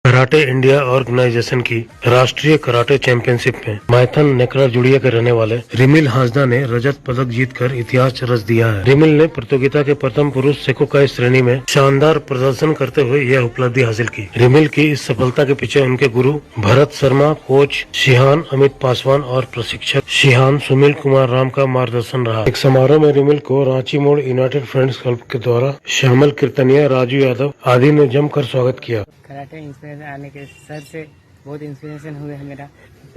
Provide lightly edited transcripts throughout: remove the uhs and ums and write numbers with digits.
Karate India organisation की राष्ट्रीय karate championship में माइथन नेकरा जुड़िया के रहने वाले रिमिल हांसदा ने रजत पदक जीतकर इतिहास रच दिया है। रिमिल ने प्रतियोगिता के प्रथम पुरुष सेकोकाई श्रेणी में शानदार प्रदर्शन करते हुए यह उपलब्धि हासिल की। रिमिल की इस सफलता के पीछे उनके गुरु भरत शर्मा, कोच शिहान अमित पासवान और प्रशिक्षक शिहान सुनील कुमार राम का मार्गदर्शन रहा। एक समारोह में रिमिल को रांची मोड़ यूनाइटेड फ्रेंड्स क्लब के द्वारा श्यामल कीर्तनिया, राजू यादव आदि ने जमकर स्वागत किया। कराटे इंस्पिरेशन आने के सर से बहुत इंस्पिरेशन हुए है मेरा।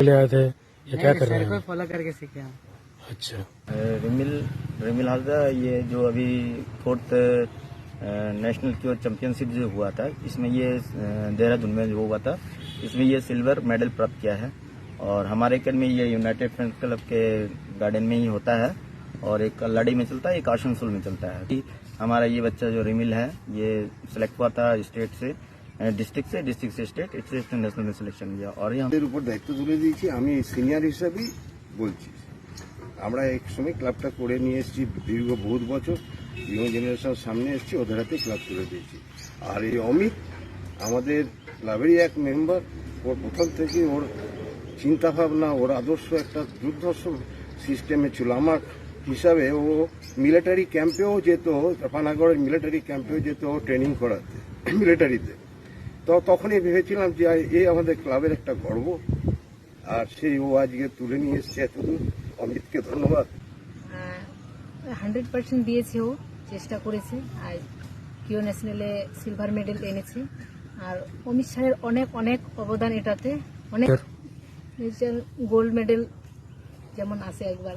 ले आए थे ये क्या कर रहे सर को हैं? फॉलो करके सीखे हम। अच्छा, रिमिल हाजदा ये जो अभी 4th नेशनल क्योर चैंपियनशिप जो हुआ था, इसमें ये देहरादून में जो हुआ था, इसमें ये सिल्वर मेडल प्राप्त किया है। और हमारे अकेडमी ये यूनाइटेड फ्रेंड्स क्लब के गार्डन में ही होता है और एक कल्लाड़ी में चलता है, एक आसनसोल में चलता है। हमारा ये बच्चा जो रिमिल है ये सिलेक्ट हुआ था स्टेट से, डिस्ट्रिक्ट से स्टेट, स्टेट से ন্যাশনাল সিলেকশন लिया। और আমাদের উপর দায়িত্ব তুলে দিয়েছি। আমি সিনিয়র হিসেবেই বলছি, আমরা এক সময় ক্লাবটা করে নিয়ে এসেছি, দীর্ঘ বহুত বছর ইয়ং জেনারেশন সামনে এসেছি, ওদের হাতে ক্লাব তুলে দিয়েছি। আর এই অমিত আমাদের ক্লাবেরই এক মেম্বার। ওর প্রথম থেকে ওর চিন্তা ভাবনা, ওর আদর্শ একটা দুর্ধর্ষ সিস্টেমে ছিল। আমার হিসাবে ও মিলিটারি ক্যাম্পেও যেত, পানাগড়ের মিলিটারি ক্যাম্পেও যেত ও ট্রেনিং করাতে মিলিটারিতে। তো তখনই ভেবেছিলাম যে এই আমাদের ক্লাবের একটা গর্ব, আর সেই ও আজকে তুলে নিয়ে এসছে এতদূর। অমিতকে ধন্যবাদ। 100% দিয়েছে, ও চেষ্টা করেছে। আর কিও ন্যাশনালে সিলভার মেডেল এনেছে। আর অমিত স্যারের অনেক অনেক অবদান এটাতে, অনেক গোল্ড মেডেল যেমন আছে একবার।